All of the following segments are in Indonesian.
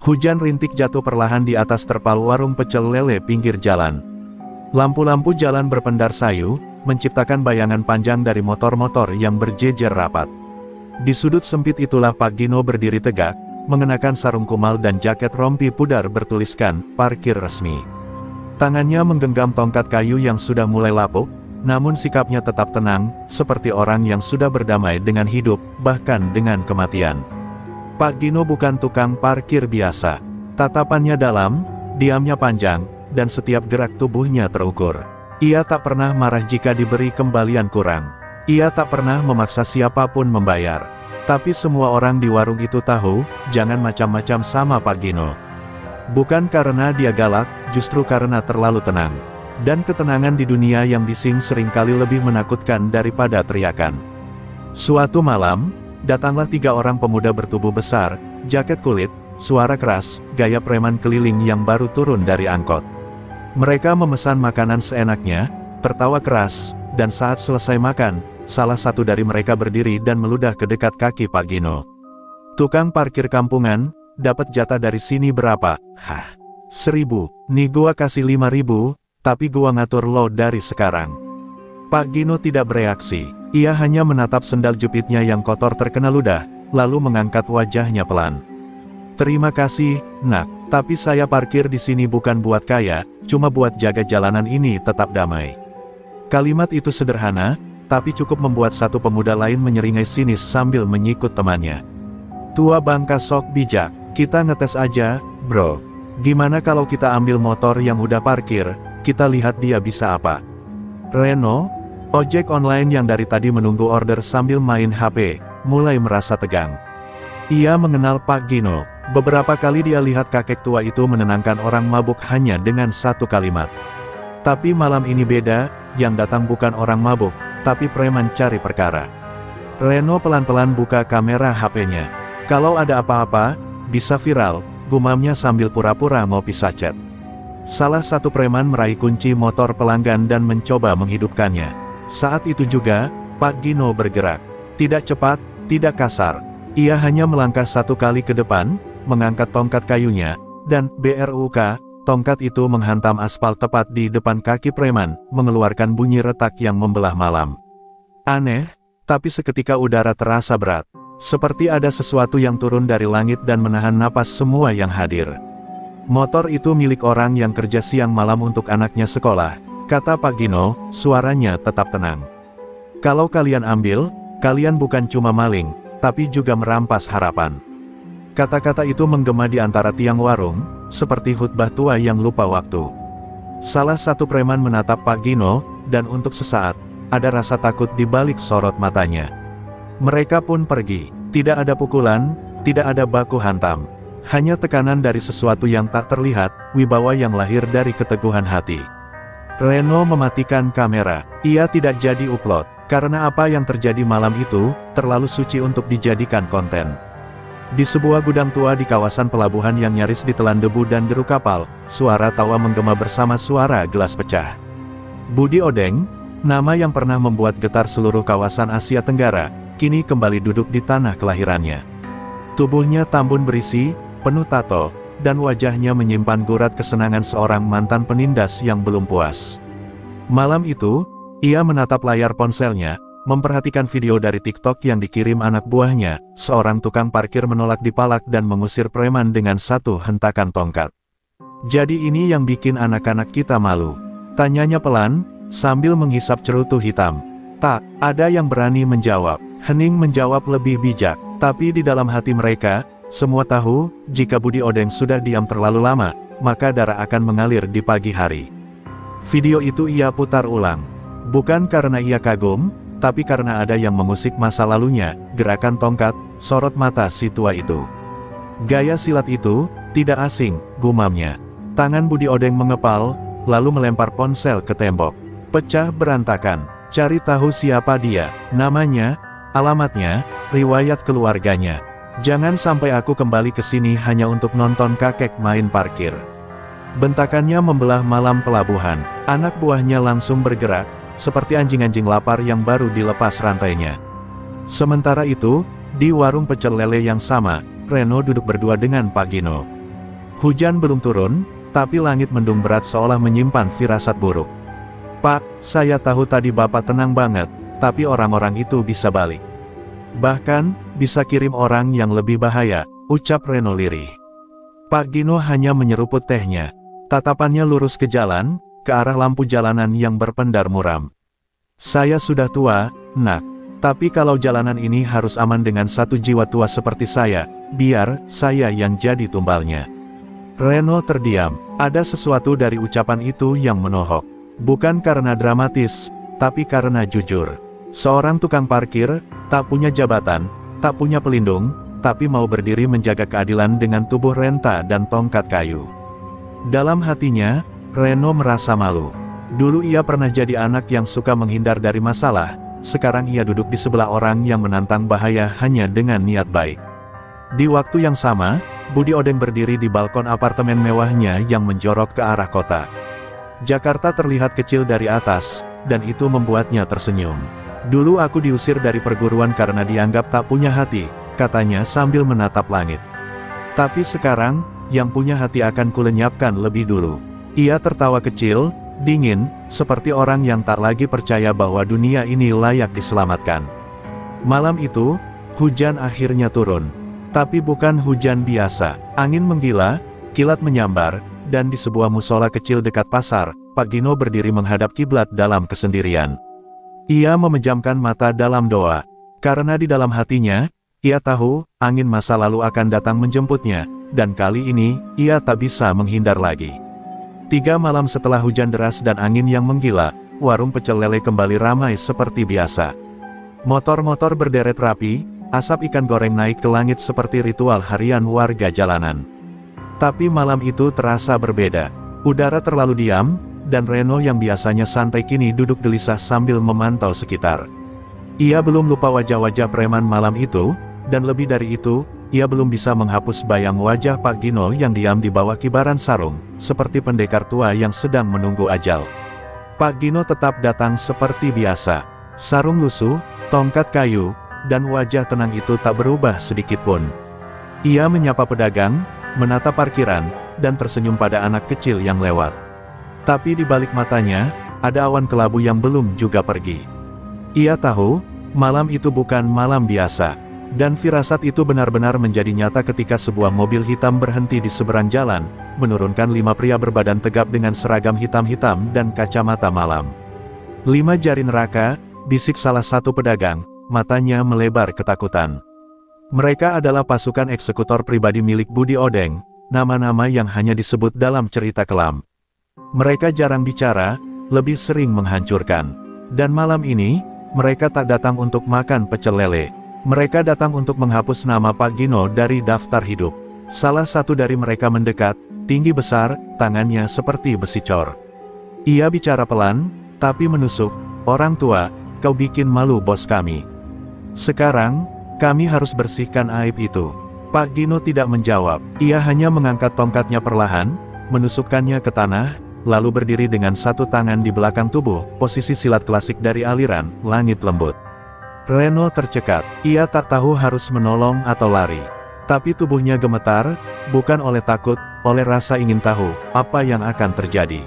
Hujan rintik jatuh perlahan di atas terpal warung pecel lele pinggir jalan. Lampu-lampu jalan berpendar sayu, menciptakan bayangan panjang dari motor-motor yang berjejer rapat. Di sudut sempit itulah Pak Gino berdiri tegak, mengenakan sarung kumal dan jaket rompi pudar bertuliskan, "Parkir resmi". Tangannya menggenggam tongkat kayu yang sudah mulai lapuk, namun sikapnya tetap tenang, seperti orang yang sudah berdamai dengan hidup, bahkan dengan kematian. Pak Gino bukan tukang parkir biasa. Tatapannya dalam, diamnya panjang, dan setiap gerak tubuhnya terukur. Ia tak pernah marah jika diberi kembalian kurang. Ia tak pernah memaksa siapapun membayar. Tapi semua orang di warung itu tahu, jangan macam-macam sama Pak Gino. Bukan karena dia galak, justru karena terlalu tenang. Dan ketenangan di dunia yang bising seringkali lebih menakutkan daripada teriakan. Suatu malam, datanglah 3 orang pemuda bertubuh besar, jaket kulit, suara keras, gaya preman keliling yang baru turun dari angkot. Mereka memesan makanan seenaknya, tertawa keras, dan saat selesai makan, salah satu dari mereka berdiri dan meludah ke dekat kaki Pak Gino. "Tukang parkir kampungan, dapat jatah dari sini berapa?" "Hah, 1.000, nih gua kasih 5.000, tapi gua ngatur lo dari sekarang." Pak Gino tidak bereaksi. Ia hanya menatap sendal jepitnya yang kotor terkena ludah, lalu mengangkat wajahnya pelan. "Terima kasih, nak, tapi saya parkir di sini bukan buat kaya, cuma buat jaga jalanan ini tetap damai." Kalimat itu sederhana, tapi cukup membuat satu pemuda lain menyeringai sinis sambil menyikut temannya. "Tua bangka sok bijak, kita ngetes aja, bro. Gimana kalau kita ambil motor yang udah parkir, kita lihat dia bisa apa?" Reno, ojek online yang dari tadi menunggu order sambil main HP, mulai merasa tegang. Ia mengenal Pak Gino. Beberapa kali dia lihat kakek tua itu menenangkan orang mabuk hanya dengan satu kalimat. Tapi malam ini beda, yang datang bukan orang mabuk, tapi preman cari perkara. Reno pelan-pelan buka kamera HP-nya. "Kalau ada apa-apa, bisa viral," gumamnya sambil pura-pura ngopi sachet. Salah satu preman meraih kunci motor pelanggan dan mencoba menghidupkannya. Saat itu juga, Pak Gino bergerak. Tidak cepat, tidak kasar. Ia hanya melangkah 1 kali ke depan, mengangkat tongkat kayunya, dan bruk, tongkat itu menghantam aspal tepat di depan kaki preman, mengeluarkan bunyi retak yang membelah malam. Aneh, tapi seketika udara terasa berat. Seperti ada sesuatu yang turun dari langit dan menahan napas semua yang hadir. "Motor itu milik orang yang kerja siang malam untuk anaknya sekolah," kata Pak Gino, suaranya tetap tenang. "Kalau kalian ambil, kalian bukan cuma maling, tapi juga merampas harapan." Kata-kata itu menggema di antara tiang warung, seperti khutbah tua yang lupa waktu. Salah satu preman menatap Pak Gino, dan untuk sesaat, ada rasa takut di balik sorot matanya. Mereka pun pergi. Tidak ada pukulan, tidak ada baku hantam. Hanya tekanan dari sesuatu yang tak terlihat, wibawa yang lahir dari keteguhan hati. Reno mematikan kamera. Ia tidak jadi upload, karena apa yang terjadi malam itu, terlalu suci untuk dijadikan konten. Di sebuah gudang tua di kawasan pelabuhan yang nyaris ditelan debu dan deru kapal, suara tawa menggema bersama suara gelas pecah. Budi Odeng, nama yang pernah membuat getar seluruh kawasan Asia Tenggara, kini kembali duduk di tanah kelahirannya. Tubuhnya tambun berisi, penuh tato, dan wajahnya menyimpan gurat kesenangan seorang mantan penindas yang belum puas. Malam itu, ia menatap layar ponselnya, memperhatikan video dari TikTok yang dikirim anak buahnya. Seorang tukang parkir menolak dipalak dan mengusir preman dengan satu hentakan tongkat. "Jadi ini yang bikin anak-anak kita malu?" tanyanya pelan, sambil menghisap cerutu hitam. Tak ada yang berani menjawab. Hening menjawab lebih bijak, tapi di dalam hati mereka, semua tahu, jika Budi Odeng sudah diam terlalu lama, maka darah akan mengalir di pagi hari. Video itu ia putar ulang. Bukan karena ia kagum, tapi karena ada yang mengusik masa lalunya, gerakan tongkat, sorot mata si tua itu. Gaya silat itu, tidak asing, gumamnya. Tangan Budi Odeng mengepal, lalu melempar ponsel ke tembok. Pecah berantakan. Cari tahu siapa dia, namanya, alamatnya, riwayat keluarganya. Jangan sampai aku kembali ke sini hanya untuk nonton kakek main parkir. Bentakannya membelah malam pelabuhan. Anak buahnya langsung bergerak, seperti anjing-anjing lapar yang baru dilepas rantainya. Sementara itu, di warung pecel lele yang sama, Reno duduk berdua dengan Pak Gino. Hujan belum turun, tapi langit mendung berat seolah menyimpan firasat buruk. "Pak, saya tahu tadi Bapak tenang banget, tapi orang-orang itu bisa balik. Bahkan, bisa kirim orang yang lebih bahaya," ucap Reno lirih. Pak Gino hanya menyeruput tehnya. Tatapannya lurus ke jalan, ke arah lampu jalanan yang berpendar muram. "Saya sudah tua, Nak. Tapi kalau jalanan ini harus aman dengan satu jiwa tua seperti saya, biar saya yang jadi tumbalnya." Reno terdiam. Ada sesuatu dari ucapan itu yang menohok. Bukan karena dramatis, tapi karena jujur. Seorang tukang parkir, tak punya jabatan, tak punya pelindung, tapi mau berdiri menjaga keadilan dengan tubuh renta dan tongkat kayu. Dalam hatinya, Reno merasa malu. Dulu ia pernah jadi anak yang suka menghindar dari masalah, sekarang ia duduk di sebelah orang yang menantang bahaya hanya dengan niat baik. Di waktu yang sama, Budi Odeng berdiri di balkon apartemen mewahnya yang menjorok ke arah kota. Jakarta terlihat kecil dari atas, dan itu membuatnya tersenyum. "Dulu aku diusir dari perguruan karena dianggap tak punya hati," katanya sambil menatap langit. "Tapi sekarang, yang punya hati akan kulenyapkan lebih dulu." Ia tertawa kecil, dingin, seperti orang yang tak lagi percaya bahwa dunia ini layak diselamatkan. Malam itu, hujan akhirnya turun. Tapi bukan hujan biasa. Angin menggila, kilat menyambar, dan di sebuah musola kecil dekat pasar, Pak Gino berdiri menghadap kiblat dalam kesendirian. Ia memejamkan mata dalam doa. Karena di dalam hatinya, ia tahu, angin masa lalu akan datang menjemputnya, dan kali ini, ia tak bisa menghindar lagi. 3 malam setelah hujan deras dan angin yang menggila, warung pecel lele kembali ramai seperti biasa. Motor-motor berderet rapi, asap ikan goreng naik ke langit seperti ritual harian warga jalanan. Tapi malam itu terasa berbeda. Udara terlalu diam, dan Reno yang biasanya santai kini duduk gelisah sambil memantau sekitar. Ia belum lupa wajah-wajah preman malam itu, dan lebih dari itu, ia belum bisa menghapus bayang wajah Pak Gino yang diam di bawah kibaran sarung, seperti pendekar tua yang sedang menunggu ajal. Pak Gino tetap datang seperti biasa. Sarung lusuh, tongkat kayu, dan wajah tenang itu tak berubah sedikitpun. Ia menyapa pedagang, menatap parkiran, dan tersenyum pada anak kecil yang lewat. Tapi di balik matanya, ada awan kelabu yang belum juga pergi. Ia tahu, malam itu bukan malam biasa. Dan firasat itu benar-benar menjadi nyata ketika sebuah mobil hitam berhenti di seberang jalan, menurunkan 5 pria berbadan tegap dengan seragam hitam-hitam dan kacamata malam. 5 jari neraka, bisik salah satu pedagang, matanya melebar ketakutan. Mereka adalah pasukan eksekutor pribadi milik Budi Odeng, nama-nama yang hanya disebut dalam cerita kelam. Mereka jarang bicara, lebih sering menghancurkan. Dan malam ini, mereka tak datang untuk makan pecel lele. Mereka datang untuk menghapus nama Pak Gino dari daftar hidup. Salah satu dari mereka mendekat, tinggi besar, tangannya seperti besi cor. Ia bicara pelan, tapi menusuk, "Orang tua, kau bikin malu bos kami. Sekarang, kami harus bersihkan aib itu." Pak Gino tidak menjawab, ia hanya mengangkat tongkatnya perlahan, menusukkannya ke tanah, lalu berdiri dengan satu tangan di belakang tubuh, posisi silat klasik dari aliran Langit Lembut. Reno tercekat, ia tak tahu harus menolong atau lari. Tapi tubuhnya gemetar, bukan oleh takut, oleh rasa ingin tahu, apa yang akan terjadi.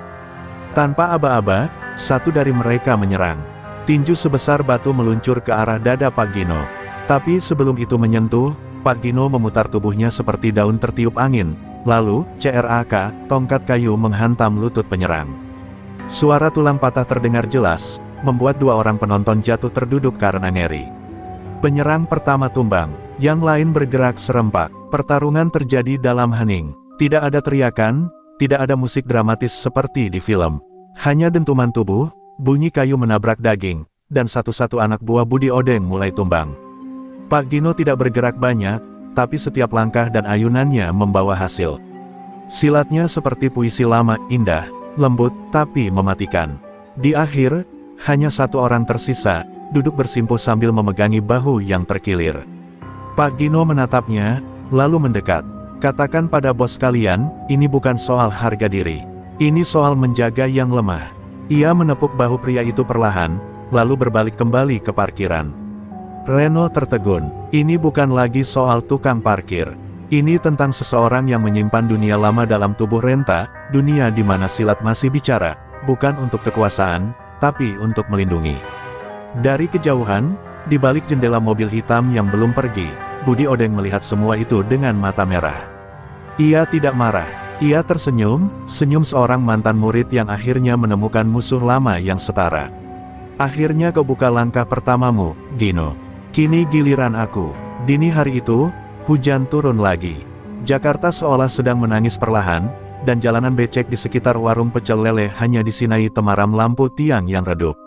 Tanpa aba-aba, satu dari mereka menyerang. Tinju sebesar batu meluncur ke arah dada Pak Gino. Tapi sebelum itu menyentuh, Pak Gino memutar tubuhnya seperti daun tertiup angin. Lalu, CRAK, tongkat kayu menghantam lutut penyerang. Suara tulang patah terdengar jelas, membuat 2 orang penonton jatuh terduduk karena ngeri. Penyerang pertama tumbang, yang lain bergerak serempak. Pertarungan terjadi dalam hening. Tidak ada teriakan, tidak ada musik dramatis seperti di film. Hanya dentuman tubuh, bunyi kayu menabrak daging, dan satu-satu anak buah Budi Odeng mulai tumbang. Pak Gino tidak bergerak banyak, tapi setiap langkah dan ayunannya membawa hasil. Silatnya seperti puisi lama, indah, lembut, tapi mematikan. Di akhir, hanya satu orang tersisa, duduk bersimpuh sambil memegangi bahu yang terkilir. Pak Gino menatapnya, lalu mendekat. "Katakan pada bos kalian, ini bukan soal harga diri. Ini soal menjaga yang lemah." Ia menepuk bahu pria itu perlahan, lalu berbalik kembali ke parkiran. Reno tertegun. Ini bukan lagi soal tukang parkir. Ini tentang seseorang yang menyimpan dunia lama dalam tubuh Renta, dunia di mana silat masih bicara, bukan untuk kekuasaan, tapi untuk melindungi. Dari kejauhan, di balik jendela mobil hitam yang belum pergi, Budi Odeng melihat semua itu dengan mata merah. Ia tidak marah. Ia tersenyum, senyum seorang mantan murid yang akhirnya menemukan musuh lama yang setara. Akhirnya kau buka langkah pertamamu, Gino. Kini giliran aku. Dini hari itu, hujan turun lagi. Jakarta seolah sedang menangis perlahan, dan jalanan becek di sekitar warung pecel lele hanya disinai temaram lampu tiang yang redup.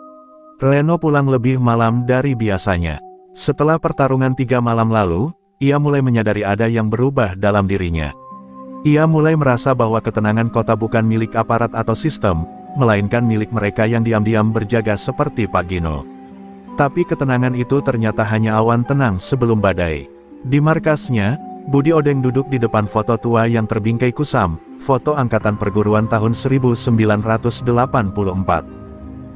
Reno pulang lebih malam dari biasanya. Setelah pertarungan 3 malam lalu, ia mulai menyadari ada yang berubah dalam dirinya. Ia mulai merasa bahwa ketenangan kota bukan milik aparat atau sistem, melainkan milik mereka yang diam-diam berjaga seperti Pak Gino. Tapi ketenangan itu ternyata hanya awan tenang sebelum badai. Di markasnya, Budi Odeng duduk di depan foto tua yang terbingkai kusam, foto angkatan perguruan tahun 1984.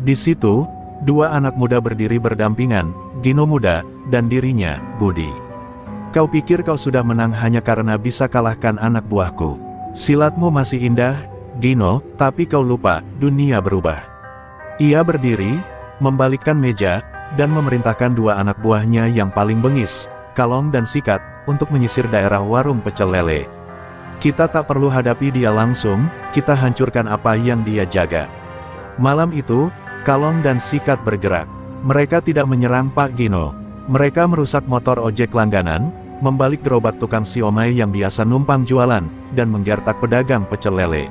Di situ, 2 anak muda berdiri berdampingan, Gino muda, dan dirinya, Budi. Kau pikir kau sudah menang hanya karena bisa kalahkan anak buahku. Silatmu masih indah, Gino, tapi kau lupa, dunia berubah. Ia berdiri, membalikkan meja, dan memerintahkan 2 anak buahnya yang paling bengis, Kalong dan Sikat, untuk menyisir daerah warung pecel lele. Kita tak perlu hadapi dia langsung, kita hancurkan apa yang dia jaga. Malam itu, Kalong dan Sikat bergerak. Mereka tidak menyerang Pak Gino. Mereka merusak motor ojek langganan, membalik gerobak tukang siomay yang biasa numpang jualan, dan menggertak pedagang pecel lele.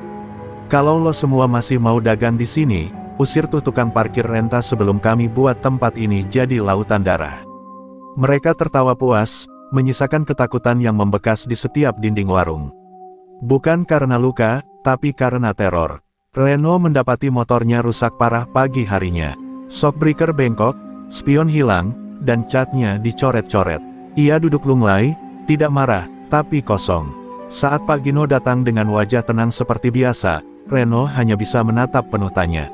Kalau lo semua masih mau dagang di sini, usir tuh tukang parkir Renta sebelum kami buat tempat ini jadi lautan darah. Mereka tertawa puas, menyisakan ketakutan yang membekas di setiap dinding warung. Bukan karena luka, tapi karena teror. Reno mendapati motornya rusak parah pagi harinya. Shockbreaker bengkok, spion hilang, dan catnya dicoret-coret. Ia duduk lunglai, tidak marah, tapi kosong. Saat Pak Gino datang dengan wajah tenang seperti biasa, Reno hanya bisa menatap penuh tanya.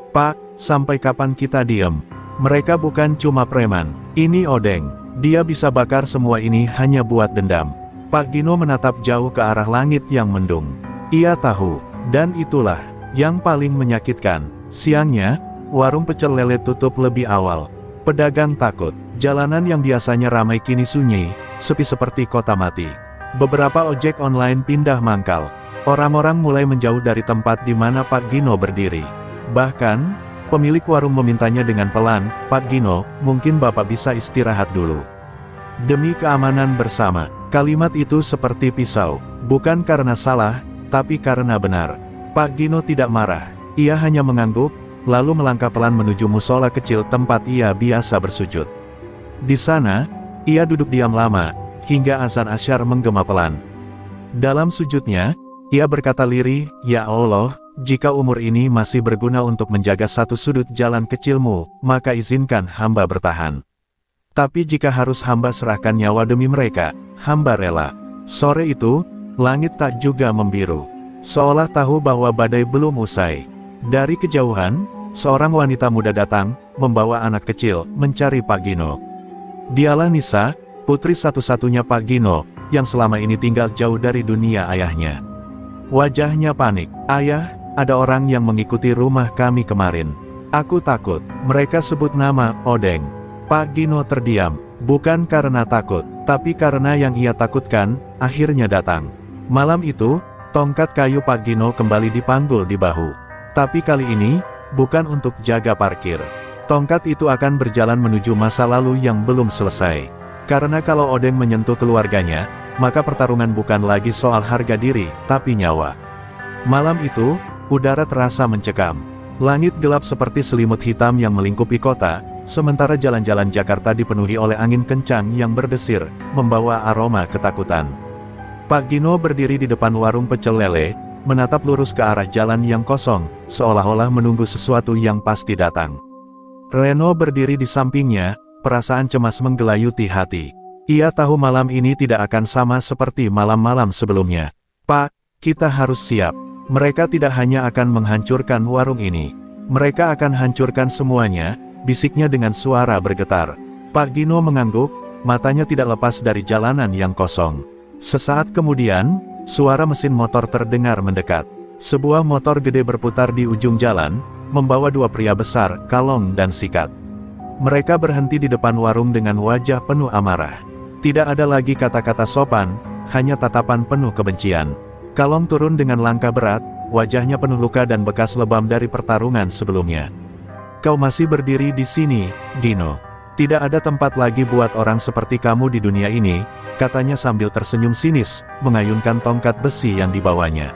Pak, sampai kapan kita diam? Mereka bukan cuma preman, ini Odeng. Dia bisa bakar semua ini hanya buat dendam. Pak Gino menatap jauh ke arah langit yang mendung. Ia tahu, dan itulah yang paling menyakitkan. Siangnya, warung pecel lele tutup lebih awal. Pedagang takut, jalanan yang biasanya ramai kini sunyi, sepi seperti kota mati. Beberapa ojek online pindah mangkal. Orang-orang mulai menjauh dari tempat di mana Pak Gino berdiri. Bahkan, pemilik warung memintanya dengan pelan, Pak Gino, mungkin Bapak bisa istirahat dulu. Demi keamanan bersama, kalimat itu seperti pisau, bukan karena salah, tapi karena benar. Pak Gino tidak marah, ia hanya mengangguk, lalu melangkah pelan menuju musola kecil tempat ia biasa bersujud. Di sana, ia duduk diam lama, hingga azan asyar menggema pelan. Dalam sujudnya, ia berkata lirih, Ya Allah, jika umur ini masih berguna untuk menjaga satu sudut jalan kecilmu, maka izinkan hamba bertahan. Tapi jika harus hamba serahkan nyawa demi mereka, hamba rela. Sore itu, langit tak juga membiru. Seolah tahu bahwa badai belum usai. Dari kejauhan, seorang wanita muda datang, membawa anak kecil, mencari Pak Gino. Dialah Nisa, putri satu-satunya Pak Gino, yang selama ini tinggal jauh dari dunia ayahnya. Wajahnya panik. Ayah, ada orang yang mengikuti rumah kami kemarin. Aku takut. Mereka sebut nama Odeng. Pak Gino terdiam, bukan karena takut, tapi karena yang ia takutkan, akhirnya datang. Malam itu, tongkat kayu Pak Gino kembali dipanggul di bahu. Tapi kali ini, bukan untuk jaga parkir. Tongkat itu akan berjalan menuju masa lalu yang belum selesai. Karena kalau Odeng menyentuh keluarganya, maka pertarungan bukan lagi soal harga diri, tapi nyawa. Malam itu, udara terasa mencekam. Langit gelap seperti selimut hitam yang melingkupi kota, sementara jalan-jalan Jakarta dipenuhi oleh angin kencang yang berdesir, membawa aroma ketakutan. Pak Gino berdiri di depan warung pecel lele, menatap lurus ke arah jalan yang kosong, seolah-olah menunggu sesuatu yang pasti datang. Reno berdiri di sampingnya, perasaan cemas menggelayuti hati. Ia tahu malam ini tidak akan sama seperti malam-malam sebelumnya. Pak, kita harus siap. Mereka tidak hanya akan menghancurkan warung ini. Mereka akan hancurkan semuanya, bisiknya dengan suara bergetar. Pak Gino mengangguk, matanya tidak lepas dari jalanan yang kosong. Sesaat kemudian, suara mesin motor terdengar mendekat. Sebuah motor gede berputar di ujung jalan, membawa dua pria besar, Kalong dan Sikat. Mereka berhenti di depan warung dengan wajah penuh amarah. Tidak ada lagi kata-kata sopan, hanya tatapan penuh kebencian. Kalong turun dengan langkah berat, wajahnya penuh luka dan bekas lebam dari pertarungan sebelumnya. "Kau masih berdiri di sini, Gino. Tidak ada tempat lagi buat orang seperti kamu di dunia ini," katanya sambil tersenyum sinis, mengayunkan tongkat besi yang dibawanya.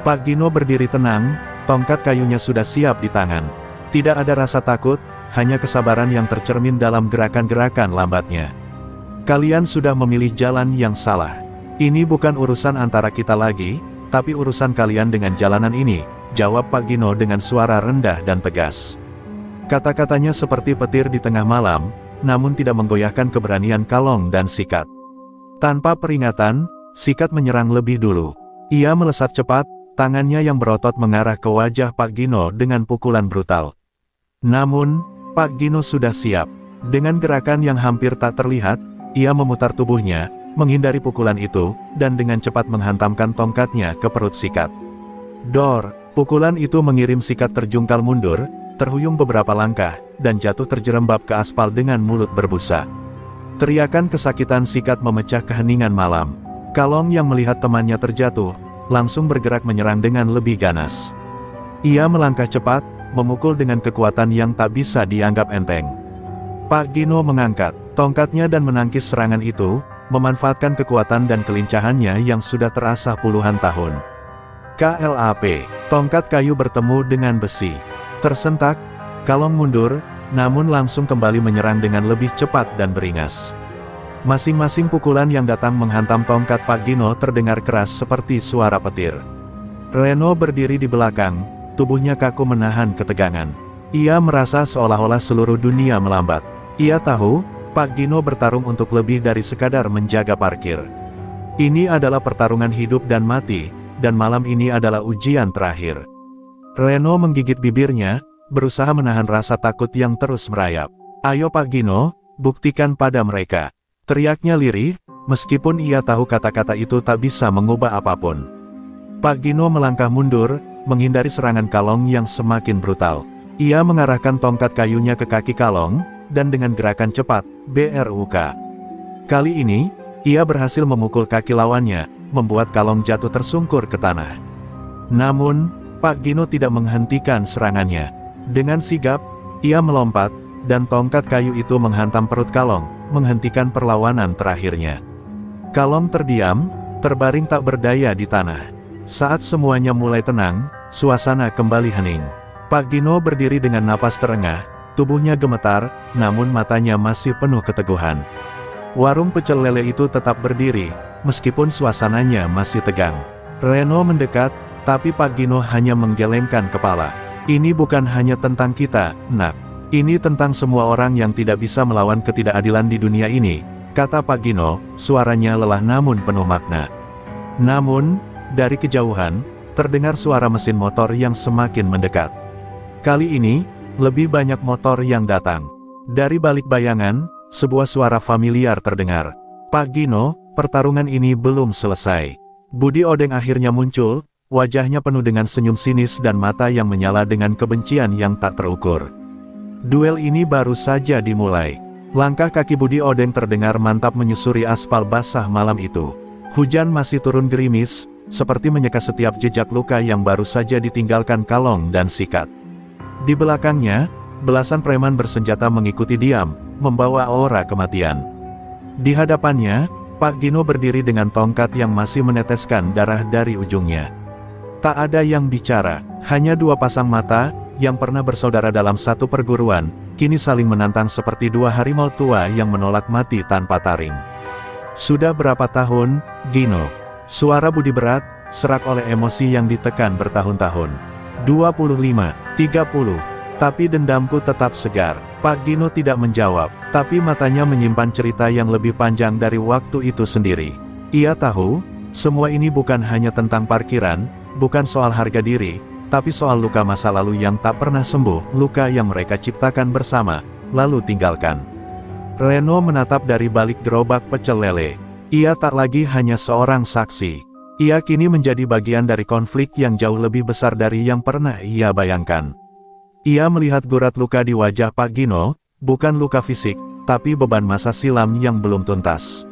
Pak Gino berdiri tenang, tongkat kayunya sudah siap di tangan. Tidak ada rasa takut, hanya kesabaran yang tercermin dalam gerakan-gerakan lambatnya. "Kalian sudah memilih jalan yang salah. Ini bukan urusan antara kita lagi, tapi urusan kalian dengan jalanan ini," jawab Pak Gino dengan suara rendah dan tegas. Kata-katanya seperti petir di tengah malam, namun tidak menggoyahkan keberanian Kalong dan Sikat. Tanpa peringatan, Sikat menyerang lebih dulu. Ia melesat cepat, tangannya yang berotot mengarah ke wajah Pak Gino dengan pukulan brutal. Namun, Pak Gino sudah siap. Dengan gerakan yang hampir tak terlihat, ia memutar tubuhnya, menghindari pukulan itu, dan dengan cepat menghantamkan tongkatnya ke perut Sikat. Dor! Pukulan itu mengirim Sikat terjungkal mundur, terhuyung beberapa langkah, dan jatuh terjerembab ke aspal dengan mulut berbusa. Teriakan kesakitan Sikat memecah keheningan malam. Kalong yang melihat temannya terjatuh, langsung bergerak menyerang dengan lebih ganas. Ia melangkah cepat, memukul dengan kekuatan yang tak bisa dianggap enteng. Pak Gino mengangkat tongkatnya dan menangkis serangan itu, memanfaatkan kekuatan dan kelincahannya yang sudah terasah puluhan tahun. KLAP, tongkat kayu bertemu dengan besi. Tersentak, Kalong mundur, namun langsung kembali menyerang dengan lebih cepat dan beringas. Masing-masing pukulan yang datang menghantam tongkat Pak Gino terdengar keras seperti suara petir. Reno berdiri di belakang, tubuhnya kaku menahan ketegangan. Ia merasa seolah-olah seluruh dunia melambat. Ia tahu, Pak Gino bertarung untuk lebih dari sekadar menjaga parkir. Ini adalah pertarungan hidup dan mati, dan malam ini adalah ujian terakhir. Reno menggigit bibirnya, berusaha menahan rasa takut yang terus merayap. "Ayo Pak Gino, buktikan pada mereka," teriaknya lirih, meskipun ia tahu kata-kata itu tak bisa mengubah apapun. Pak Gino melangkah mundur, menghindari serangan Kalong yang semakin brutal. Ia mengarahkan tongkat kayunya ke kaki Kalong, dan dengan gerakan cepat, BRUK. Kali ini, ia berhasil memukul kaki lawannya, membuat Kalong jatuh tersungkur ke tanah. Namun, Pak Gino tidak menghentikan serangannya. Dengan sigap, ia melompat, dan tongkat kayu itu menghantam perut Kalong, menghentikan perlawanan terakhirnya. Kalong terdiam, terbaring tak berdaya di tanah. Saat semuanya mulai tenang, suasana kembali hening. Pak Gino berdiri dengan napas terengah, tubuhnya gemetar, namun matanya masih penuh keteguhan. Warung pecel lele itu tetap berdiri, meskipun suasananya masih tegang. Reno mendekat, tapi Pak Gino hanya menggelengkan kepala. "Ini bukan hanya tentang kita, Nak. Ini tentang semua orang yang tidak bisa melawan ketidakadilan di dunia ini," kata Pak Gino, suaranya lelah namun penuh makna. Namun, dari kejauhan, terdengar suara mesin motor yang semakin mendekat. Kali ini, lebih banyak motor yang datang. Dari balik bayangan, sebuah suara familiar terdengar. "Pak Gino, pertarungan ini belum selesai." Budi Odeng akhirnya muncul, wajahnya penuh dengan senyum sinis dan mata yang menyala dengan kebencian yang tak terukur. Duel ini baru saja dimulai. Langkah kaki Budi Odeng terdengar mantap menyusuri aspal basah malam itu. Hujan masih turun gerimis, seperti menyeka setiap jejak luka yang baru saja ditinggalkan Kalong dan Sikat. Di belakangnya, belasan preman bersenjata mengikuti diam, membawa aura kematian. Di hadapannya, Pak Gino berdiri dengan tongkat yang masih meneteskan darah dari ujungnya. Tak ada yang bicara, hanya dua pasang mata, yang pernah bersaudara dalam satu perguruan, kini saling menantang seperti dua harimau tua yang menolak mati tanpa taring. "Sudah berapa tahun, Gino?" Suara Budi berat, serak oleh emosi yang ditekan bertahun-tahun. 25, 30. Tapi dendamku tetap segar. Pak Gino tidak menjawab, tapi matanya menyimpan cerita yang lebih panjang dari waktu itu sendiri. Ia tahu, semua ini bukan hanya tentang parkiran, bukan soal harga diri, tapi soal luka masa lalu yang tak pernah sembuh, luka yang mereka ciptakan bersama, lalu tinggalkan. Reno menatap dari balik gerobak pecel lele. Ia tak lagi hanya seorang saksi. Ia kini menjadi bagian dari konflik yang jauh lebih besar dari yang pernah ia bayangkan. Ia melihat gurat luka di wajah Pak Gino, bukan luka fisik, tapi beban masa silam yang belum tuntas.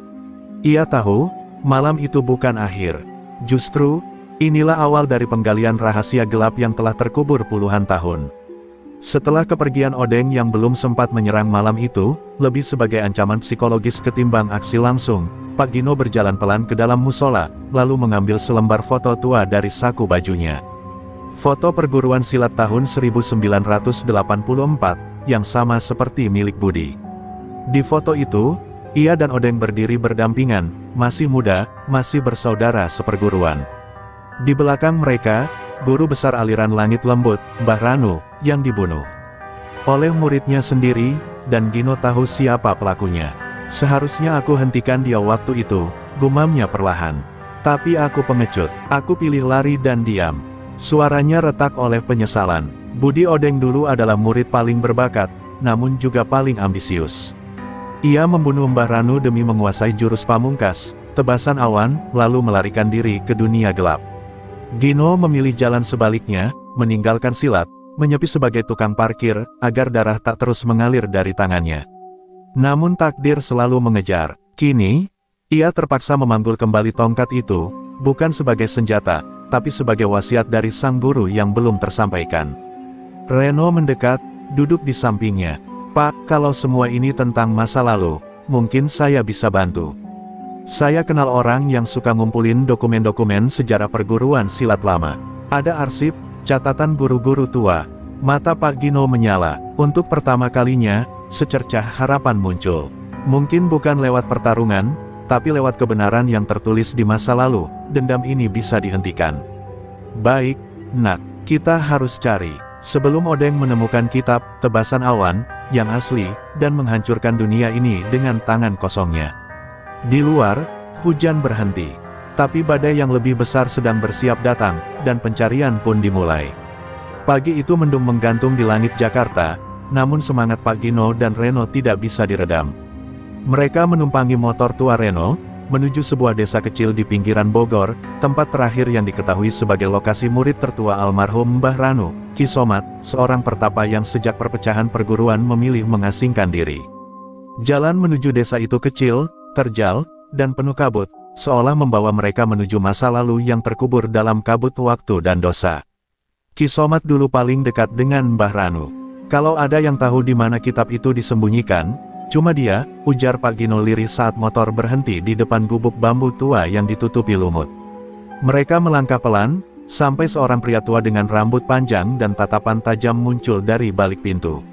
Ia tahu, malam itu bukan akhir. Justru, inilah awal dari penggalian rahasia gelap yang telah terkubur puluhan tahun. Setelah kepergian Odeng yang belum sempat menyerang malam itu, lebih sebagai ancaman psikologis ketimbang aksi langsung, Pak Gino berjalan pelan ke dalam musola, lalu mengambil selembar foto tua dari saku bajunya. Foto perguruan silat tahun 1984, yang sama seperti milik Budi. Di foto itu, ia dan Odeng berdiri berdampingan, masih muda, masih bersaudara seperguruan. Di belakang mereka, guru besar aliran langit lembut, Mbah Ranu, yang dibunuh oleh muridnya sendiri, dan Gino tahu siapa pelakunya. Seharusnya aku hentikan dia waktu itu, gumamnya perlahan. Tapi aku pengecut, aku pilih lari dan diam. Suaranya retak oleh penyesalan. Budi Odeng dulu adalah murid paling berbakat, namun juga paling ambisius. Ia membunuh Mbah Ranu demi menguasai jurus pamungkas, tebasan awan, lalu melarikan diri ke dunia gelap. Gino memilih jalan sebaliknya, meninggalkan silat, menyepi sebagai tukang parkir, agar darah tak terus mengalir dari tangannya. Namun takdir selalu mengejar. Kini, ia terpaksa memanggul kembali tongkat itu, bukan sebagai senjata, tapi sebagai wasiat dari sang guru yang belum tersampaikan. Reno mendekat, duduk di sampingnya. Pak, kalau semua ini tentang masa lalu, mungkin saya bisa bantu. Saya kenal orang yang suka ngumpulin dokumen-dokumen sejarah perguruan silat lama. Ada arsip, catatan guru-guru tua. Mata Pak Gino menyala. Untuk pertama kalinya, secercah harapan muncul. Mungkin bukan lewat pertarungan, tapi lewat kebenaran yang tertulis di masa lalu, dendam ini bisa dihentikan. Baik, Nak, kita harus cari. Sebelum Odeng menemukan kitab, Tebasan Awan, yang asli, dan menghancurkan dunia ini dengan tangan kosongnya. Di luar, hujan berhenti. Tapi badai yang lebih besar sedang bersiap datang, dan pencarian pun dimulai. Pagi itu mendung menggantung di langit Jakarta, namun semangat Pak Gino dan Reno tidak bisa diredam. Mereka menumpangi motor tua Reno, menuju sebuah desa kecil di pinggiran Bogor, tempat terakhir yang diketahui sebagai lokasi murid tertua almarhum Mbah Ranu, Ki Somat, seorang pertapa yang sejak perpecahan perguruan memilih mengasingkan diri. Jalan menuju desa itu kecil, terjal, dan penuh kabut, seolah membawa mereka menuju masa lalu yang terkubur dalam kabut waktu dan dosa. Ki Somat dulu paling dekat dengan Mbah Ranu. Kalau ada yang tahu di mana kitab itu disembunyikan, cuma dia, ujar Pak Gino lirih saat motor berhenti di depan gubuk bambu tua yang ditutupi lumut. Mereka melangkah pelan, sampai seorang pria tua dengan rambut panjang dan tatapan tajam muncul dari balik pintu.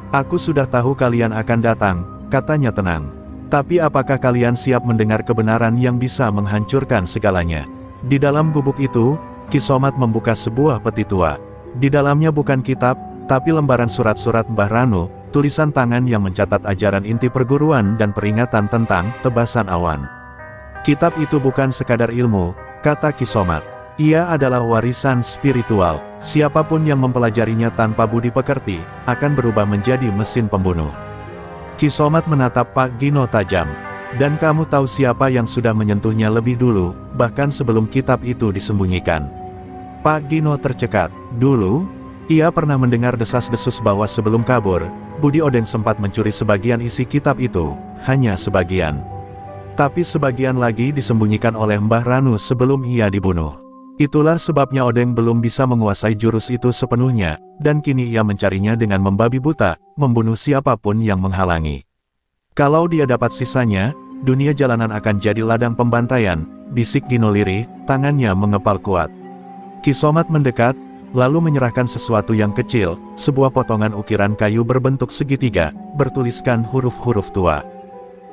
Aku sudah tahu kalian akan datang, katanya tenang. Tapi apakah kalian siap mendengar kebenaran yang bisa menghancurkan segalanya? Di dalam gubuk itu, Ki Somat membuka sebuah peti tua. Di dalamnya bukan kitab, tapi lembaran surat-surat Mbah Ranu, tulisan tangan yang mencatat ajaran inti perguruan dan peringatan tentang Tebasan Awan. Kitab itu bukan sekadar ilmu, kata Ki Somat. Ia adalah warisan spiritual. Siapapun yang mempelajarinya tanpa budi pekerti, akan berubah menjadi mesin pembunuh. Ki Somat menatap Pak Gino tajam. Dan kamu tahu siapa yang sudah menyentuhnya lebih dulu, bahkan sebelum kitab itu disembunyikan. Pak Gino tercekat. Dulu, ia pernah mendengar desas-desus bahwa sebelum kabur, Budi Odeng sempat mencuri sebagian isi kitab itu, hanya sebagian. Tapi sebagian lagi disembunyikan oleh Mbah Ranu sebelum ia dibunuh. Itulah sebabnya Odeng belum bisa menguasai jurus itu sepenuhnya, dan kini ia mencarinya dengan membabi buta, membunuh siapapun yang menghalangi. Kalau dia dapat sisanya, dunia jalanan akan jadi ladang pembantaian, bisik Gino lirih, tangannya mengepal kuat. Ki Somat mendekat, lalu menyerahkan sesuatu yang kecil, sebuah potongan ukiran kayu berbentuk segitiga, bertuliskan huruf-huruf tua.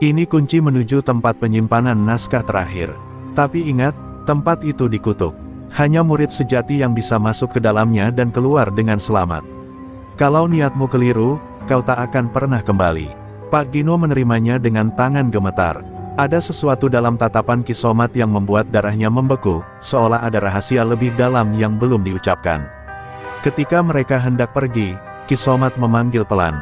Ini kunci menuju tempat penyimpanan naskah terakhir. Tapi ingat, tempat itu dikutuk. Hanya murid sejati yang bisa masuk ke dalamnya dan keluar dengan selamat. Kalau niatmu keliru, kau tak akan pernah kembali. Pak Gino menerimanya dengan tangan gemetar. Ada sesuatu dalam tatapan Ki Somat yang membuat darahnya membeku, seolah ada rahasia lebih dalam yang belum diucapkan. Ketika mereka hendak pergi, Ki Somat memanggil pelan.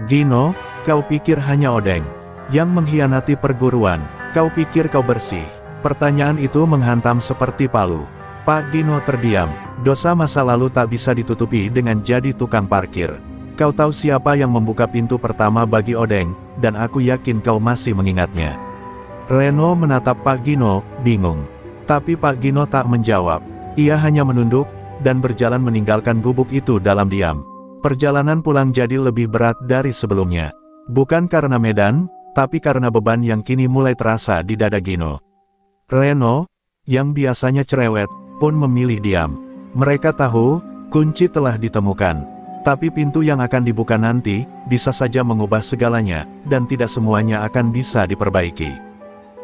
Gino, kau pikir hanya Odeng yang mengkhianati perguruan? Kau pikir kau bersih? Pertanyaan itu menghantam seperti palu. Pak Gino terdiam. Dosa masa lalu tak bisa ditutupi dengan jadi tukang parkir. Kau tahu siapa yang membuka pintu pertama bagi Odeng, dan aku yakin kau masih mengingatnya. Reno menatap Pak Gino, bingung. Tapi Pak Gino tak menjawab. Ia hanya menunduk, dan berjalan meninggalkan gubuk itu dalam diam. Perjalanan pulang jadi lebih berat dari sebelumnya. Bukan karena medan, tapi karena beban yang kini mulai terasa di dada Gino. Reno, yang biasanya cerewet, pun memilih diam. Mereka tahu, kunci telah ditemukan. Tapi pintu yang akan dibuka nanti, bisa saja mengubah segalanya, dan tidak semuanya akan bisa diperbaiki.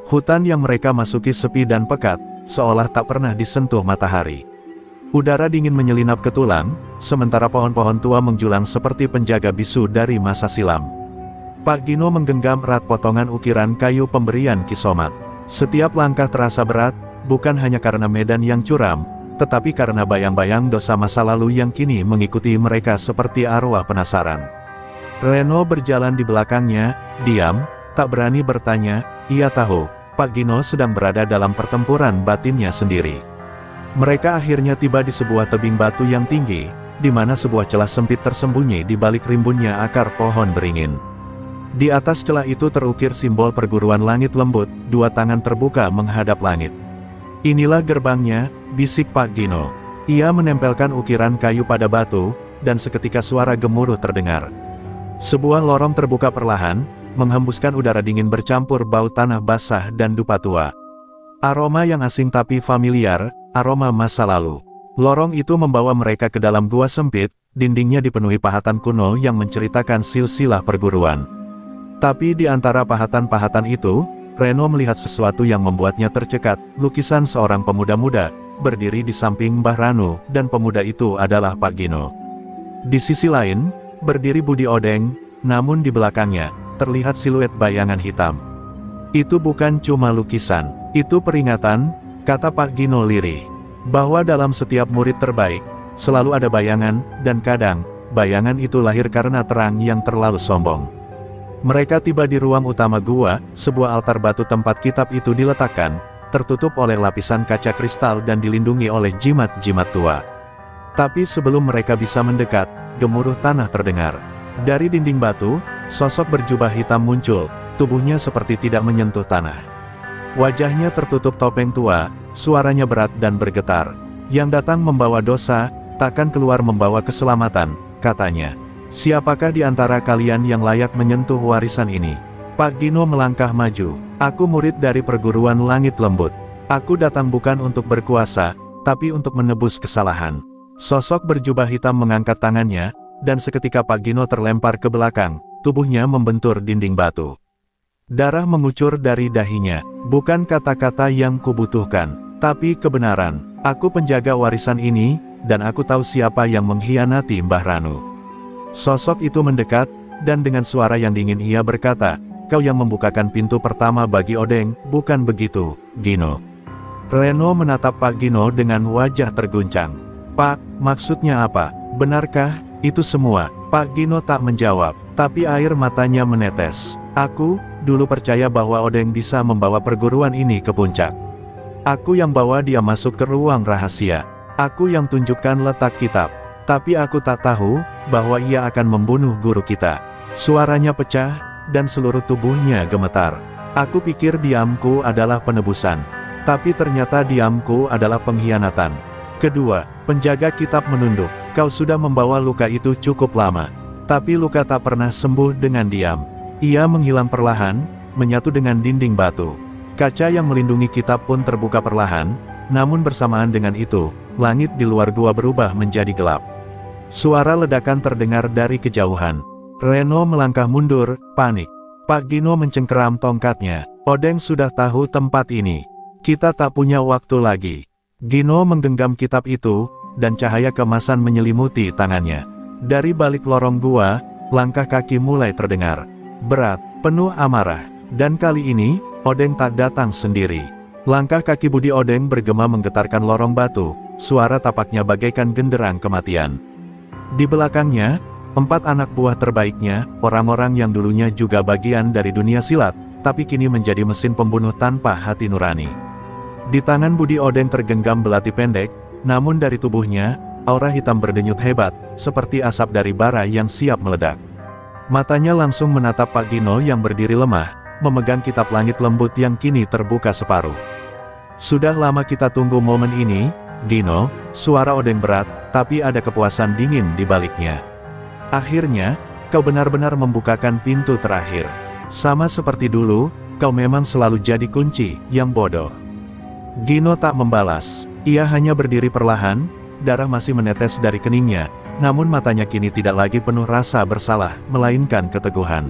Hutan yang mereka masuki sepi dan pekat, seolah tak pernah disentuh matahari. Udara dingin menyelinap ke tulang, sementara pohon-pohon tua menjulang seperti penjaga bisu dari masa silam. Pak Gino menggenggam erat potongan ukiran kayu pemberian Ki Somat. Setiap langkah terasa berat, bukan hanya karena medan yang curam, tetapi karena bayang-bayang dosa masa lalu yang kini mengikuti mereka seperti arwah penasaran. Reno berjalan di belakangnya, diam, tak berani bertanya. Ia tahu, Pak Gino sedang berada dalam pertempuran batinnya sendiri. Mereka akhirnya tiba di sebuah tebing batu yang tinggi, di mana sebuah celah sempit tersembunyi di balik rimbunnya akar pohon beringin. Di atas celah itu terukir simbol perguruan langit lembut, dua tangan terbuka menghadap langit. Inilah gerbangnya, bisik Pak Gino. Ia menempelkan ukiran kayu pada batu, dan seketika suara gemuruh terdengar. Sebuah lorong terbuka perlahan, menghembuskan udara dingin bercampur bau tanah basah dan dupa tua. Aroma yang asing tapi familiar, aroma masa lalu. Lorong itu membawa mereka ke dalam gua sempit, dindingnya dipenuhi pahatan kuno yang menceritakan silsilah perguruan. Tapi di antara pahatan-pahatan itu, Reno melihat sesuatu yang membuatnya tercekat, lukisan seorang pemuda muda, berdiri di samping Mbah Ranu, dan pemuda itu adalah Pak Gino. Di sisi lain, berdiri Budi Odeng, namun di belakangnya, terlihat siluet bayangan hitam. Itu bukan cuma lukisan, itu peringatan, kata Pak Gino lirih, bahwa dalam setiap murid terbaik, selalu ada bayangan, dan kadang, bayangan itu lahir karena terang yang terlalu sombong. Mereka tiba di ruang utama gua, sebuah altar batu tempat kitab itu diletakkan, tertutup oleh lapisan kaca kristal dan dilindungi oleh jimat-jimat tua. Tapi sebelum mereka bisa mendekat, gemuruh tanah terdengar. Dari dinding batu, sosok berjubah hitam muncul, tubuhnya seperti tidak menyentuh tanah. Wajahnya tertutup topeng tua, suaranya berat dan bergetar. Yang datang membawa dosa, takkan keluar membawa keselamatan, katanya. Siapakah di antara kalian yang layak menyentuh warisan ini? Pak Gino melangkah maju. Aku murid dari perguruan langit lembut. Aku datang bukan untuk berkuasa, tapi untuk menebus kesalahan. Sosok berjubah hitam mengangkat tangannya, dan seketika Pak Gino terlempar ke belakang, tubuhnya membentur dinding batu. Darah mengucur dari dahinya, bukan kata-kata yang kubutuhkan, tapi kebenaran. Aku penjaga warisan ini, dan aku tahu siapa yang mengkhianati Mbah Ranu. Sosok itu mendekat, dan dengan suara yang dingin ia berkata, kau yang membukakan pintu pertama bagi Odeng, bukan begitu, Gino? Reno menatap Pak Gino dengan wajah terguncang. Pak, maksudnya apa? Benarkah itu semua? Pak Gino tak menjawab, tapi air matanya menetes. Aku, dulu percaya bahwa Odeng bisa membawa perguruan ini ke puncak. Aku yang bawa dia masuk ke ruang rahasia. Aku yang tunjukkan letak kitab. Tapi aku tak tahu, bahwa ia akan membunuh guru kita. Suaranya pecah, dan seluruh tubuhnya gemetar. Aku pikir diamku adalah penebusan. Tapi ternyata diamku adalah pengkhianatan. Kedua, penjaga kitab menunduk. Kau sudah membawa luka itu cukup lama. Tapi luka tak pernah sembuh dengan diam. Ia menghilang perlahan, menyatu dengan dinding batu. Kaca yang melindungi kitab pun terbuka perlahan, namun bersamaan dengan itu, langit di luar gua berubah menjadi gelap. Suara ledakan terdengar dari kejauhan. Reno melangkah mundur, panik. Pak Gino mencengkeram tongkatnya. Odeng sudah tahu tempat ini. Kita tak punya waktu lagi. Gino menggenggam kitab itu, dan cahaya kemasan menyelimuti tangannya. Dari balik lorong gua, langkah kaki mulai terdengar. Berat, penuh amarah. Dan kali ini, Odeng tak datang sendiri. Langkah kaki Budi Odeng bergema menggetarkan lorong batu, suara tapaknya bagaikan genderang kematian. Di belakangnya, 4 anak buah terbaiknya, orang-orang yang dulunya juga bagian dari dunia silat, tapi kini menjadi mesin pembunuh tanpa hati nurani. Di tangan Budi Odeng tergenggam belati pendek, namun dari tubuhnya, aura hitam berdenyut hebat, seperti asap dari bara yang siap meledak. Matanya langsung menatap Pak Gino yang berdiri lemah, memegang kitab langit lembut yang kini terbuka separuh. Sudah lama kita tunggu momen ini, Gino, suara Odeng berat, tapi ada kepuasan dingin di baliknya. Akhirnya, kau benar-benar membukakan pintu terakhir. Sama seperti dulu, kau memang selalu jadi kunci yang bodoh. Gino tak membalas, ia hanya berdiri perlahan, darah masih menetes dari keningnya, namun matanya kini tidak lagi penuh rasa bersalah, melainkan keteguhan.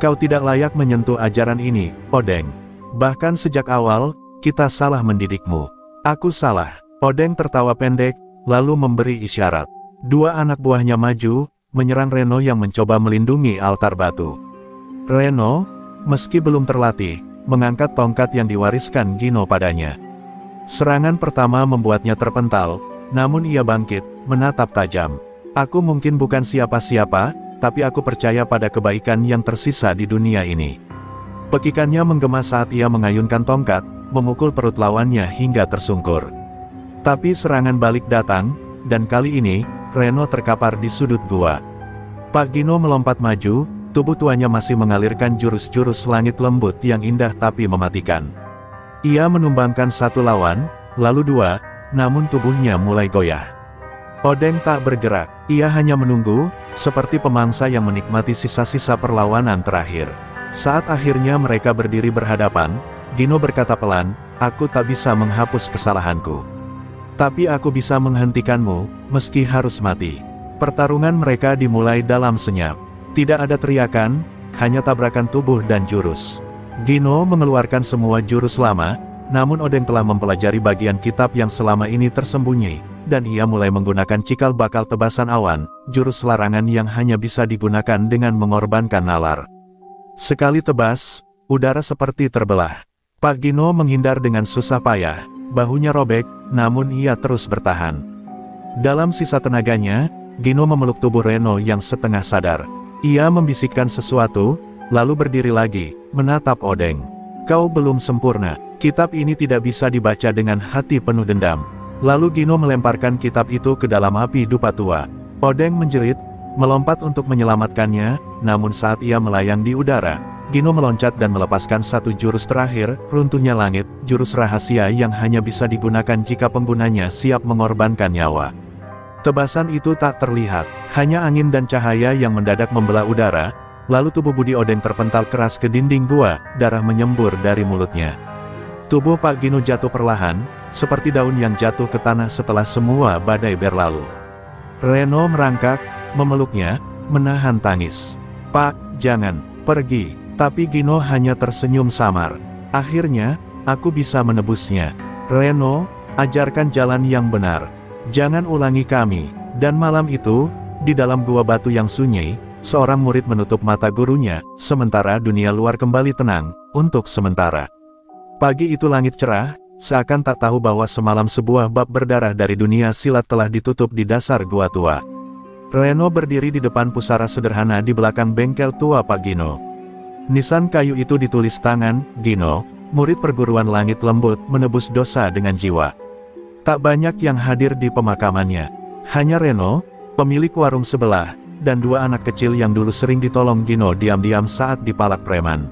Kau tidak layak menyentuh ajaran ini, Odeng. Bahkan sejak awal, kita salah mendidikmu. Aku salah. Odeng tertawa pendek, lalu memberi isyarat. Dua anak buahnya maju, menyerang Reno yang mencoba melindungi altar batu. Reno, meski belum terlatih, mengangkat tongkat yang diwariskan Gino padanya. Serangan pertama membuatnya terpental, namun ia bangkit, menatap tajam. Aku mungkin bukan siapa-siapa, tapi aku percaya pada kebaikan yang tersisa di dunia ini. Pekikannya menggema saat ia mengayunkan tongkat, memukul perut lawannya hingga tersungkur. Tapi serangan balik datang, dan kali ini, Reno terkapar di sudut gua. Pak Gino melompat maju, tubuh tuanya masih mengalirkan jurus-jurus langit lembut yang indah tapi mematikan. Ia menumbangkan satu lawan, lalu dua, namun tubuhnya mulai goyah. Odeng tak bergerak, ia hanya menunggu, seperti pemangsa yang menikmati sisa-sisa perlawanan terakhir. Saat akhirnya mereka berdiri berhadapan, Gino berkata pelan, "Aku tak bisa menghapus kesalahanku. Tapi aku bisa menghentikanmu, meski harus mati." Pertarungan mereka dimulai dalam senyap. Tidak ada teriakan, hanya tabrakan tubuh dan jurus. Gino mengeluarkan semua jurus lama, namun Odeng telah mempelajari bagian kitab yang selama ini tersembunyi, dan ia mulai menggunakan cikal bakal tebasan awan, jurus larangan yang hanya bisa digunakan dengan mengorbankan nalar. Sekali tebas, udara seperti terbelah. Pak Gino menghindar dengan susah payah, bahunya robek, namun ia terus bertahan. Dalam sisa tenaganya, Gino memeluk tubuh Reno yang setengah sadar. Ia membisikkan sesuatu, lalu berdiri lagi, menatap Odeng. "Kau belum sempurna. Kitab ini tidak bisa dibaca dengan hati penuh dendam." Lalu Gino melemparkan kitab itu ke dalam api dupa tua. Odeng menjerit, melompat untuk menyelamatkannya, namun saat ia melayang di udara, Gino meloncat dan melepaskan satu jurus terakhir, runtuhnya langit, jurus rahasia yang hanya bisa digunakan jika penggunanya siap mengorbankan nyawa. Tebasan itu tak terlihat, hanya angin dan cahaya yang mendadak membelah udara, lalu tubuh Budi Odeng terpental keras ke dinding gua, darah menyembur dari mulutnya. Tubuh Pak Gino jatuh perlahan, seperti daun yang jatuh ke tanah setelah semua badai berlalu. Reno merangkak, memeluknya, menahan tangis. "Pak, jangan pergi." Tapi Gino hanya tersenyum samar. "Akhirnya, aku bisa menebusnya. Reno, ajarkan jalan yang benar. Jangan ulangi kami." Dan malam itu, di dalam gua batu yang sunyi, seorang murid menutup mata gurunya, sementara dunia luar kembali tenang, untuk sementara. Pagi itu langit cerah, seakan tak tahu bahwa semalam sebuah bab berdarah dari dunia silat telah ditutup di dasar gua tua. Reno berdiri di depan pusara sederhana di belakang bengkel tua Pak Gino. Nisan kayu itu ditulis tangan Gino, murid perguruan langit lembut, menebus dosa dengan jiwa. Tak banyak yang hadir di pemakamannya. Hanya Reno, pemilik warung sebelah, dan dua anak kecil yang dulu sering ditolong Gino diam-diam saat dipalak preman.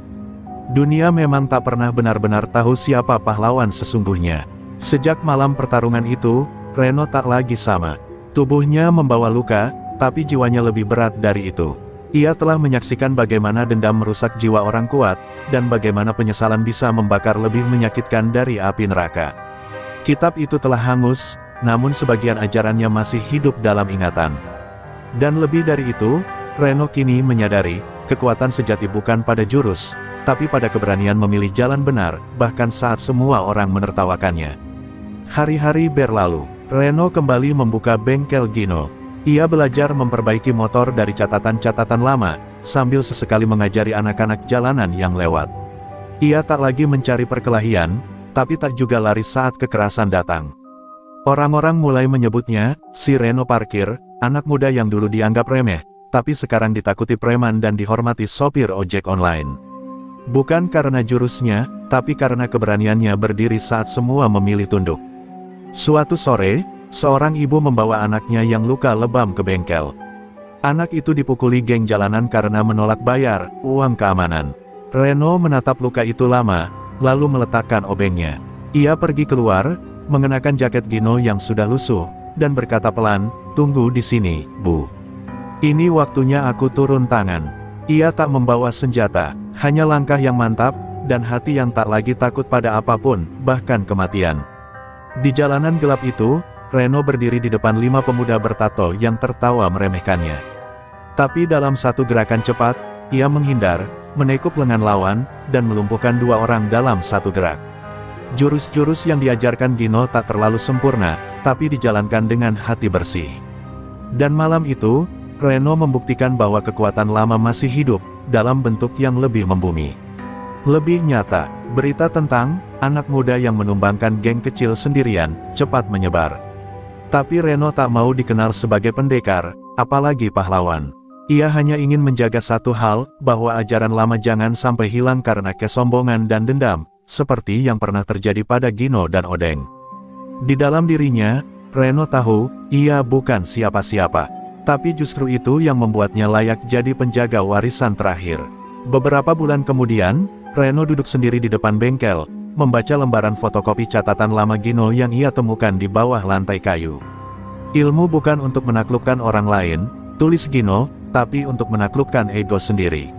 Dunia memang tak pernah benar-benar tahu siapa pahlawan sesungguhnya. Sejak malam pertarungan itu, Reno tak lagi sama. Tubuhnya membawa luka, tapi jiwanya lebih berat dari itu. Ia telah menyaksikan bagaimana dendam merusak jiwa orang kuat, dan bagaimana penyesalan bisa membakar lebih menyakitkan dari api neraka. Kitab itu telah hangus, namun sebagian ajarannya masih hidup dalam ingatan. Dan lebih dari itu, Reno kini menyadari, kekuatan sejati bukan pada jurus, tapi pada keberanian memilih jalan benar, bahkan saat semua orang menertawakannya. Hari-hari berlalu, Reno kembali membuka bengkel Gino. Ia belajar memperbaiki motor dari catatan-catatan lama, sambil sesekali mengajari anak-anak jalanan yang lewat. Ia tak lagi mencari perkelahian, tapi tak juga lari saat kekerasan datang. Orang-orang mulai menyebutnya, si Reno parkir, anak muda yang dulu dianggap remeh, tapi sekarang ditakuti preman dan dihormati sopir ojek online. Bukan karena jurusnya, tapi karena keberaniannya berdiri saat semua memilih tunduk. Suatu sore, seorang ibu membawa anaknya yang luka lebam ke bengkel. Anak itu dipukuli geng jalanan karena menolak bayar uang keamanan. Reno menatap luka itu lama, lalu meletakkan obengnya. Ia pergi keluar, mengenakan jaket Gino yang sudah lusuh, dan berkata pelan, "Tunggu di sini, Bu. Ini waktunya aku turun tangan." Ia tak membawa senjata, hanya langkah yang mantap, dan hati yang tak lagi takut pada apapun, bahkan kematian. Di jalanan gelap itu, Reno berdiri di depan 5 pemuda bertato yang tertawa meremehkannya. Tapi dalam satu gerakan cepat, ia menghindar, menekuk lengan lawan, dan melumpuhkan 2 orang dalam satu gerak. Jurus-jurus yang diajarkan Gino tak terlalu sempurna, tapi dijalankan dengan hati bersih. Dan malam itu, Reno membuktikan bahwa kekuatan lama masih hidup, dalam bentuk yang lebih membumi. Lebih nyata, berita tentang anak muda yang menumbangkan geng kecil sendirian, cepat menyebar. Tapi Reno tak mau dikenal sebagai pendekar, apalagi pahlawan. Ia hanya ingin menjaga satu hal, bahwa ajaran lama jangan sampai hilang karena kesombongan dan dendam, seperti yang pernah terjadi pada Gino dan Odeng. Di dalam dirinya, Reno tahu, ia bukan siapa-siapa. Tapi justru itu yang membuatnya layak jadi penjaga warisan terakhir. Beberapa bulan kemudian, Reno duduk sendiri di depan bengkel, membaca lembaran fotokopi catatan lama Gino yang ia temukan di bawah lantai kayu. "Ilmu bukan untuk menaklukkan orang lain," tulis Gino, "tapi untuk menaklukkan ego sendiri.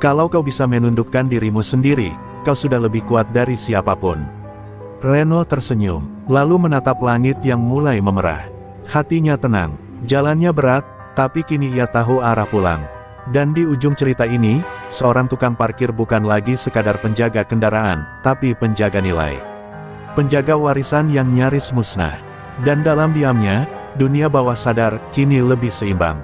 Kalau kau bisa menundukkan dirimu sendiri, kau sudah lebih kuat dari siapapun." Reno tersenyum, lalu menatap langit yang mulai memerah. Hatinya tenang. Jalannya berat, tapi kini ia tahu arah pulang. Dan di ujung cerita ini, seorang tukang parkir bukan lagi sekadar penjaga kendaraan, tapi penjaga nilai. Penjaga warisan yang nyaris musnah. Dan dalam diamnya, dunia bawah sadar kini lebih seimbang.